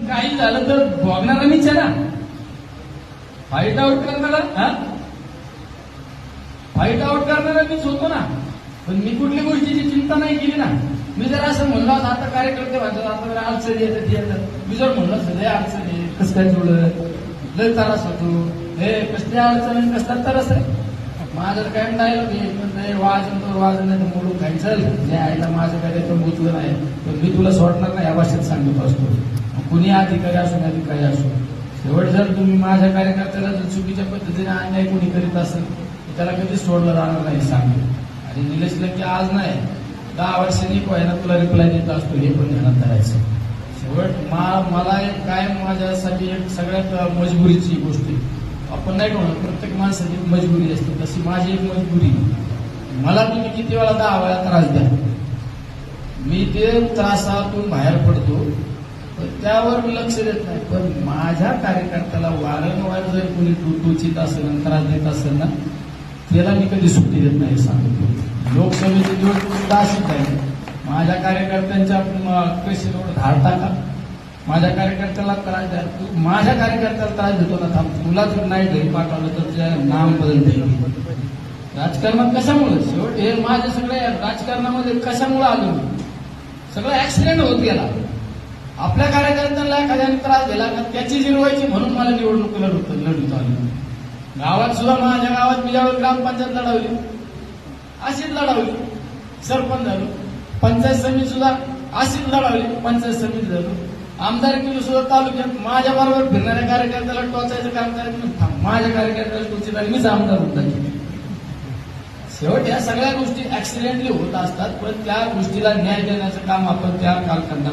काही झालं तर भोगणारा मीच आहे ना, फाईट आउट करणारा फाईट आउट करणारा मीच होतो ना. पण मी कुठल्या गोष्टीची चिंता नाही केली ना. मी जर असं म्हणलो आता कार्यकर्ते म्हणतात आता अडचणी येतात, मी जर म्हणलं सगळे अडचणी कसं काय जुळत, लय त्रास होतो, हे कसल्या अडचणी कसला त्रास आहे. माझं काय डायलॉग वाजन नाही तर मोडून खायचं जे आईला माझं काय तर गुंतलं नाही पण मी तुला सोडणार नाही या भाषेत सांगत असतो. कुणी अधिकारी असो नाही अधिकारी असो, शेवट जर तुम्ही माझ्या कार्यकर्त्याला जर चुकीच्या पद्धतीने अन्याय कोणी करीत असेल तर त्याला कधीच सोडलं जाणार नाही सांगतो. आणि निलेश लंके आज नाही 10 वर्षांनी ना तुला रिप्लाय देत असतो हे पण ध्यानात धरायचं. शेवट मला एक कायम माझ्यासाठी एक सगळ्यात मजबुरीची गोष्ट आहे. आपण नाही म्हणत प्रत्येक माणसाची मजबुरी असते, तशी माझी एक मजबुरी. मला तुम्ही किती वेळा 10 वेळा त्रास द्या, मी ते त्रासातून बाहेर पडतो पण त्यावर मी लक्ष देत नाही. पण माझ्या कार्यकर्त्याला वारंवार जर कोणी टोचीत असेल त्रास देत असेल ना त्याला मी कधी सुट्टी देत नाही सांगतो. लोकसभेची निवडणूक अशीच झाली, माझ्या कार्यकर्त्यांच्या पैशावर धाड टाका, माझ्या कार्यकर्त्याला त्रास द्या. माझ्या कार्यकर्त्याला त्रास देतो ना थांब, तुला जर नाही घरी पाठवलं तर तुझ्या नाम बदलते. राजकारणात कशामुळे शेवट हे माझ्या सगळ्या राजकारणामध्ये कशामुळे आलो मी, सगळं ऍक्सिडेंट होत गेला. आपल्या कार्यकर्त्यांना एखाद्याने त्रास दिला का त्याची जिरवायची म्हणून मला निवडणूक लढवत आली. गावात सुद्धा माझ्या गावात मी ज्यावेळी ग्रामपंचायत लढवली अशीच लढवली, सरपंच झालो, पंचायत समिती सुद्धा अशीच लढवली, पंचायत समिती झालो, आमदारकीला सुद्धा तालुक्यात माझ्या बरोबर फिरणाऱ्या कार्यकर्त्याला टोचायचं काम करायचं, माझ्या कार्यकर्त्याला टोचीला मीच आमदार होता. शेवट या सगळ्या गोष्टी ऍक्सिडेंटली होत असतात पण त्या गोष्टीला न्याय देण्याचं काम आपण त्या कालखंडामध्ये